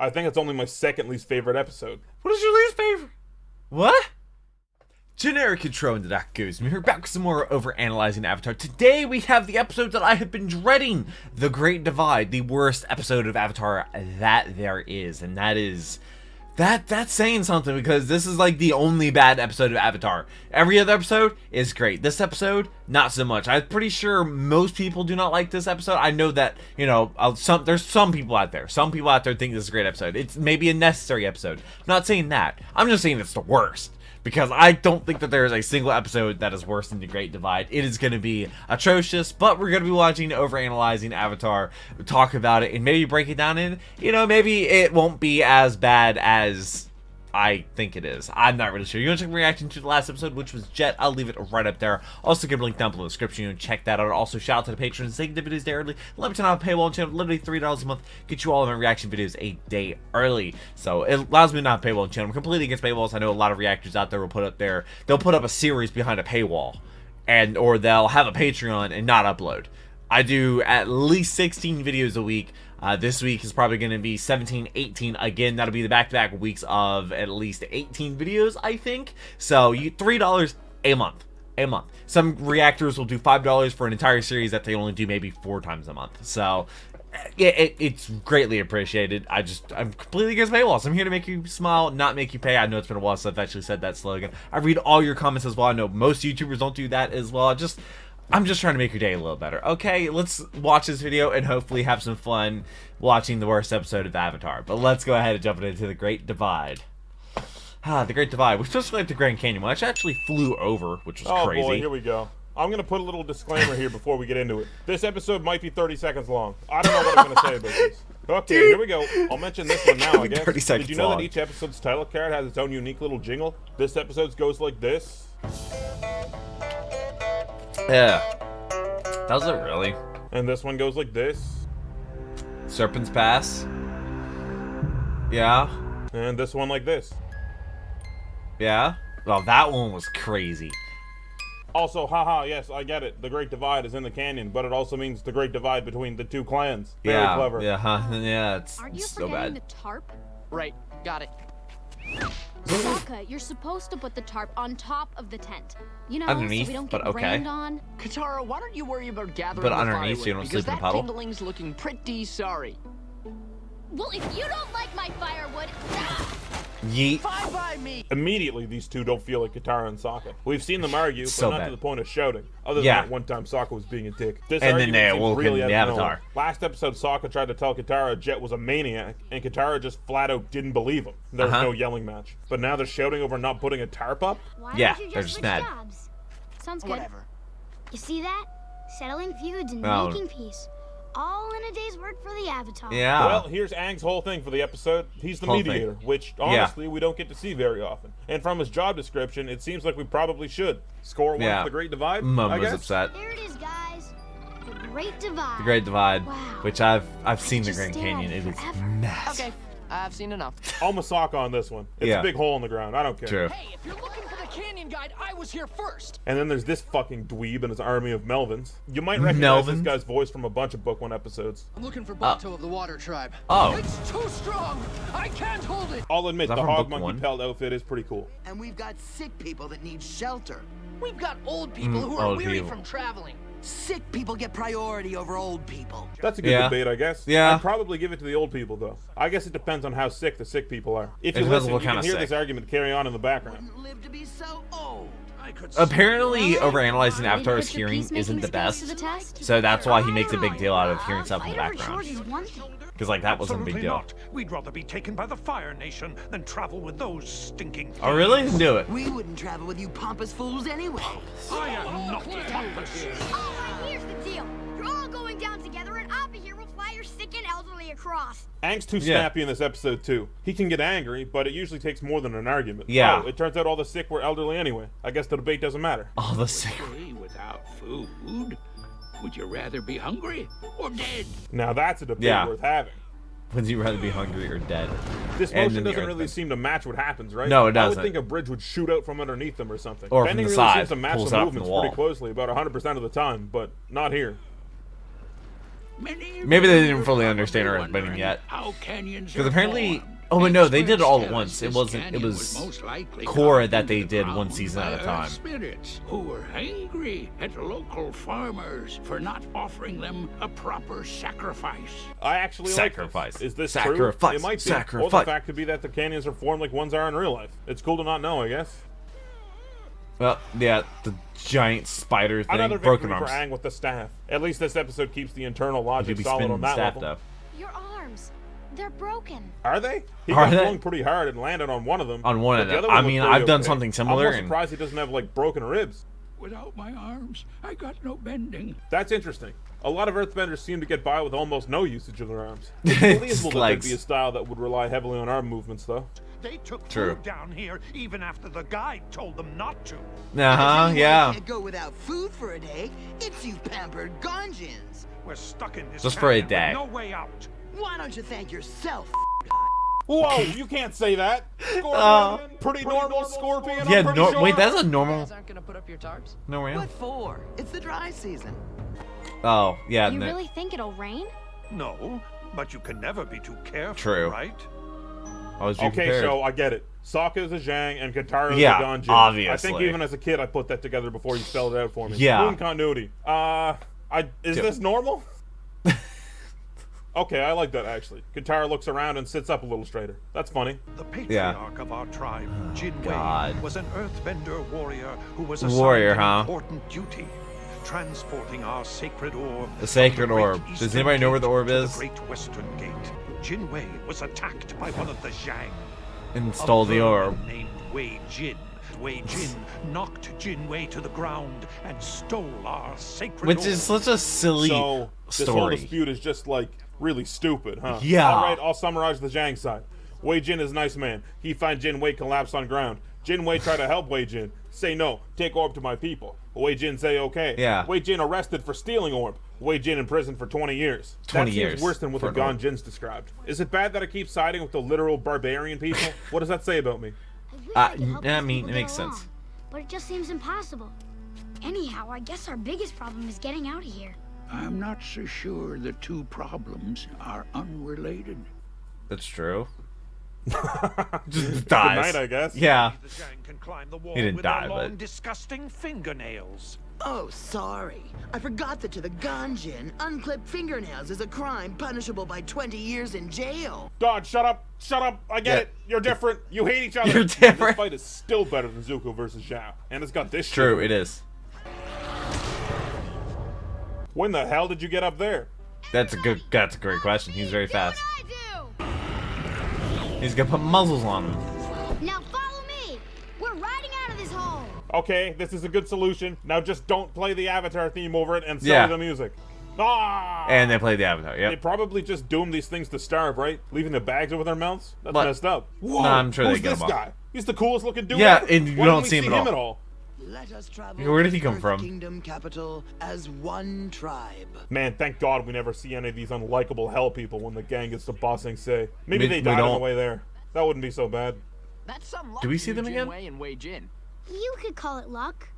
I think it's only my second least favorite episode. What is your least favorite? What? Generic intro into that goes. We're back with some more Overanalyzing Avatar. Today we have the episode that I have been dreading. The Great Divide. The worst episode of Avatar that there is. And that's saying something, because this is like the only bad episode of Avatar. Every other episode is great. This episode, not so much. I'm pretty sure most people do not like this episode. I know that, you know, there's some people out there. Some people out there think this is a great episode. It's maybe a necessary episode. I'm not saying that. I'm just saying it's the worst. Because I don't think that there is a single episode that is worse than The Great Divide. It is going to be atrocious, but we're going to be watching Overanalyzing Avatar, talk about it, and maybe break it down in, you know, maybe it won't be as bad as I think it is. I'm not really sure. You want to check my reaction to the last episode, which was Jet? I'll leave it right up there. Also, give a link down below in the description. You can check that out. Also, shout out to the patrons. They get the videos day early. Let me turn on a paywall on channel. Literally $3 a month. Get you all of my reaction videos a day early. So, it allows me to not have a paywall on channel. I'm completely against paywalls. I know a lot of reactors out there will put up they'll put up a series behind a paywall. Or they'll have a Patreon and not upload. I do at least 16 videos a week. This week is probably going to be 17, 18. Again, that'll be the back-to-back weeks of at least 18 videos, I think. So, $3 a month. Some reactors will do $5 for an entire series that they only do maybe 4 times a month. So, it's greatly appreciated. I'm completely against paywalls. I'm here to make you smile, not make you pay. I know it's been a while since I've actually said that slogan. I read all your comments as well. I know most YouTubers don't do that as well. I'm just trying to make your day a little better. Okay, let's watch this video and hopefully have some fun watching the worst episode of Avatar. But let's go ahead and jump into The Great Divide. The Great Divide. We're supposed to like the Grand Canyon, which actually flew over, which was crazy. Oh boy, here we go. I'm going to put a little disclaimer here before we get into it. This episode might be 30 seconds long. I don't know what I'm going to say about this. Okay, here we go. I'll mention this one now, I guess. 30 seconds Did you know long. that each episode's title card has its own unique little jingle? This episode's goes like this. Yeah. Does it really? And this one goes like this. Serpent's Pass. Yeah. And this one like this. Yeah. Well, that one was crazy. Also, haha, yes, I get it. The Great Divide is in the canyon, but it also means the Great Divide between the two clans. Very clever. Yeah, yeah, it's Aren't you so forgetting bad. the tarp? Right, got it. Sokka, you're supposed to put the tarp on top of the tent. You know, Underneath, so we don't but get okay. rained on. Katara, why don't you worry about gathering But the underneath, so you firewood, don't sleep in a because puddle? that kindling's looking pretty sorry. Well, if you don't like my firewood, Yeet. Fine by me. Immediately, these two don't feel like Katara and Sokka. We've seen them argue, but So not bad. to the point of shouting. Other than Yeah. that one time Sokka was being a dick. This And then argument they seems awoke really in the out of Avatar. nowhere. Last episode, Sokka tried to tell Katara Jet was a maniac, and Katara just flat out didn't believe him. There was no yelling match. But now they're shouting over not putting a tarp up? why Yeah, don't you they're just just switch mad. jobs? Sounds good. Whatever. You see that? Settling feuds and Oh. making peace. All in a day's work for the Avatar. Yeah. Well, here's Aang's whole thing for the episode. He's the Whole mediator, which, honestly, we don't get to see very often. And from his job description, it seems like we probably should. Score one for the Great Divide, Mum I was guess? upset. There it is, guys. The Great Divide. The Great Divide, Wow. which I've seen the just Grand stare at Canyon. it It is forever. massive. Okay, I've seen enough. I'll Masaka on this one. It's Yeah. a big hole in the ground. I don't care. True. Hey, if you're looking for the canyon guide, I was here first. And then there's this fucking dweeb and his army of Melvins. You might recognize this Melvins? guy's voice from a bunch of Book One episodes. I'm looking for Bato of the Water Tribe. Oh. It's too strong. I can't hold it. I'll admit, Is that the from hog Book monkey One? pelt outfit is pretty cool. And we've got sick people that need shelter. We've got old people who are old weary people. from traveling. Sick people get priority over old people. That's a good Yeah. debate, I guess. Yeah. I'd probably give it to the old people, though. I guess it depends on how sick the sick people are. If It you depends on listen, what you kind can of hear sick. this argument carry on in the background. Wouldn't live to be so old. Apparently, Overanalyzing Avatar's Put your hearing peacemaking isn't the skills best. to the test? So that's why he makes a big deal out of hearing stuff in the Fight over background. shores is one thing. Because, like, that wasn't a big Absolutely deal. not. We'd rather be taken by the Fire Nation than travel with those stinking Oh, really? Didn't do it. We wouldn't travel with you pompous fools anyway. I am not pompous. All right, here's the deal. You're all going down together, and Appa here will fly your sick and elderly across. Aang's too Yeah. snappy in this episode, too. He can get angry, but it usually takes more than an argument. Yeah. Oh, it turns out all the sick were elderly anyway. I guess the debate doesn't matter. All the sick. Day without food? Would you rather be hungry or dead? Now that's a debate Yeah. worth having. Would you rather be hungry or dead? This And motion then the doesn't Earth really thing. seem to match what happens, right? No, it I doesn't. would think a bridge would shoot out from underneath them or something. Or from Bending the really side, seems to match pulls the it out from movements the wall. pretty closely, about 100% of the time, but not here. Maybe they didn't fully understand earthbending yet. Because apparently... Oh, but no, they did it all at once. It wasn't... It was Korra that they did one season at a time. Spirits who were angry at local farmers for not offering them a proper sacrifice. I actually Sacrifice. like this. Is this Sacrifice. true? It might be. Sacrifice. Or the fact could be that the canyons are formed like ones are in real life. It's cool to not know, I guess. Well, yeah, the giant spider thing, Another broken victory arms. for Aang with the staff. At least this episode keeps the internal Could logic be solid spinning on the that staff, level. though. Your arms. They're broken. Are they? He Are got they? flung pretty hard and landed on one of them. On one but of the them. other one I looked mean, pretty I've done okay. something similar. I'm almost and surprised he doesn't have, like, broken ribs. Without my arms, I got no bending. That's interesting. A lot of earthbenders seem to get by with almost no usage of their arms. It's believable that there'd be a style that would rely heavily on arm movements, though. They took True. food down here even after the guide told them not to. Anyone yeah. can't go without food for a day. It's you pampered Ganjins. We're stuck in this Just for a canyon with day. no way out. Why don't you thank yourself? Whoa, you can't say that. Scorpion, pretty normal scorpion. Yeah, I'm pretty sure. wait, that's a normal... You guys aren't gonna put up your tarps? No, way. What for? It's the dry season. Oh, yeah. You no. really think it'll rain? No, but you can never be too careful, True. right? I was Okay, prepared. so I get it. Sokka's a Zhang and Katara's Yeah, a Ganjin. obviously. I think even as a kid I put that together before you spelled it out for me. Yeah. Moon continuity. Is this normal? Okay, I like that actually. Katara looks around and sits up a little straighter. That's funny. The patriarch of our tribe, Jin Wei, God. was an earthbender warrior who was assigned Warrior, an huh? important duty, transporting our sacred orb. The sacred from the orb. great Does eastern anybody know where gate the orb to is? The great western gate. Jin Wei was attacked by one of the Zhang. And stole the A orb. vermin named Wei Jin. Wei Jin knocked Jin Wei to the ground and stole our sacred Which orb. is such a silly So this whole story. dispute is just like really stupid, huh? Yeah. All right, I'll summarize the Zhang side. Wei Jin is a nice man. He find Jin Wei collapsed on ground. Jin Wei try to help Wei Jin. Say no, take orb to my people. Wei Jin say okay. Yeah. Wei Jin arrested for stealing orb. Wei Jin in prison for 20 years. 20 that years seems worse than what for the an orb. Ganjins described. Is it bad that I keep siding with the literal barbarian people? What does that say about me? I wish I could help I these mean, people it get makes sense. along, but it just seems impossible. Anyhow, I guess our biggest problem is getting out of here. I'm not so sure the two problems are unrelated. That's true. Just Good dies. night, I guess. Yeah. The Zhang can climb the wall He didn't with die, their long, but- disgusting fingernails. Oh, sorry. I forgot that to the Ganjin, unclipped fingernails is a crime punishable by 20 years in jail. Dodge, shut up. Shut up. I get Yeah. it. You're different. You hate each other. You're And different. This fight is still better than Zuko versus Zhao. And it's got this shit. True, it is. When the hell did you get up there? That's a great question. He's very fast. I do. He's gonna put muzzles on him. Now follow me. We're riding out of this hole. Okay, this is a good solution. Now just don't play the Avatar theme over it and sell Yeah. the music. Ah! And they played the Avatar, They yep. probably just doomed these things to starve, right? Leaving the bags over their mouths? That's But- messed up. Whoa, Nah, I'm sure they who's get this them all. guy? He's the coolest looking dude Yeah, ever. and you Why don't we see him at him all. Let us travel Where did he to come Earth from? Kingdom capital as one tribe. Man, thank God we never see any of these unlikable hell people when the gang gets to bossing say. Maybe We- they we died on the don't. way there. That wouldn't be so bad. That's some luck Do we for see you, them again? Jinwei and Wei Jin. You could call it luck,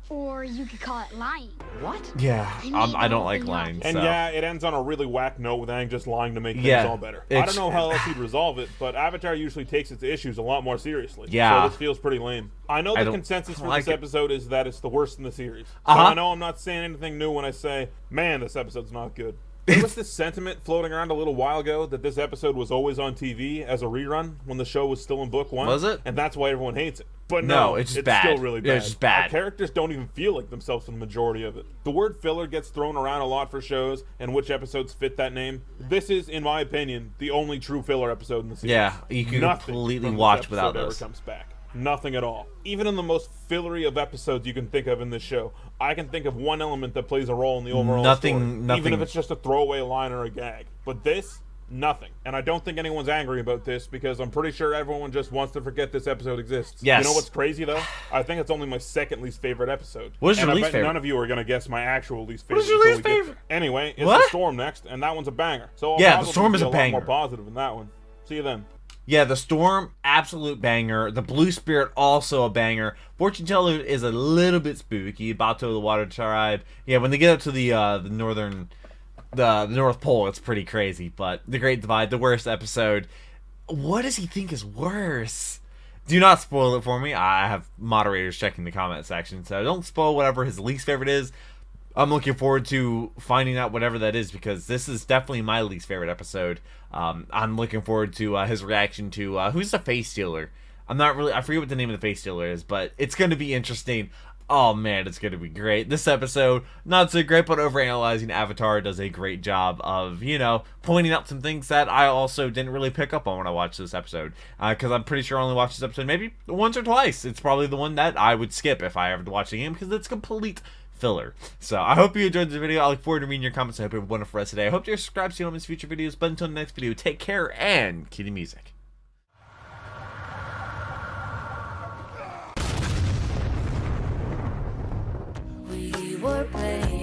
or you could call it lying. What? Yeah, I made I the don't whole like thing up. lines. And so. yeah, it ends on a really whack note with Aang just lying to make things Yeah, all better. I it's- don't know how else he'd resolve it, but Avatar usually takes its issues a lot more seriously. Yeah. So this feels pretty lame. I know I the don't consensus for like this it. episode is that it's the worst in the series. So Uh-huh. I know I'm not saying anything new when I say, man, this episode's not good. There was this sentiment floating around a little while ago that this episode was always on TV as a rerun when the show was still in book one. Was it? And that's why everyone hates it. But No, no, it's just bad. still really bad. Yeah, it's just bad. Our characters don't even feel like themselves for the majority of it. The word filler gets thrown around a lot for shows, and which episodes fit that name. This is, in my opinion, the only true filler episode in the series. Yeah, you can Nothing completely from this watch without episode those. ever comes back. Nothing at all. Even in the most fillery of episodes you can think of in this show, I can think of one element that plays a role in the overall Nothing- story. nothing- Even if it's just a throwaway line or a gag. But this, nothing. And I don't think anyone's angry about this because I'm pretty sure everyone just wants to forget this episode exists. Yes. You know what's crazy though? I think it's only my second least favorite episode. What is your and I least bet favorite? none of you are gonna guess my actual least What favorite. is your until least we get favorite? there. Anyway, it's What? the Storm next, and that one's a banger. So I'll Yeah, The probably Storm be is a lot banger. more positive in that one. See you then. Yeah, the Storm, absolute banger. The Blue Spirit, also a banger. Fortune Teller is a little bit spooky. Bato, the Water Tribe. Yeah, when they get up to the northern the North Pole. It's pretty crazy. But The Great Divide, the worst episode. What does he think is worse? Do not spoil it for me. I have moderators checking the comment section, so don't spoil whatever his least favorite is. I'm looking forward to finding out whatever that is, because this is definitely my least favorite episode. I'm looking forward to his reaction to who's the face stealer. I forget what the name of the face stealer is, but it's going to be interesting. Oh man, it's going to be great. This episode, not so great, but Overanalyzing Avatar does a great job of, pointing out some things that I also didn't really pick up on when I watched this episode. Because I'm pretty sure I only watched this episode maybe once or twice. It's probably the one that I would skip if I ever watched the game, because it's complete filler. So I hope you enjoyed this video. I look forward to reading your comments. I hope you have a wonderful rest of the day. I hope you're subscribed so you don't miss future videos. But until the next video, take care and cue the music. We were playing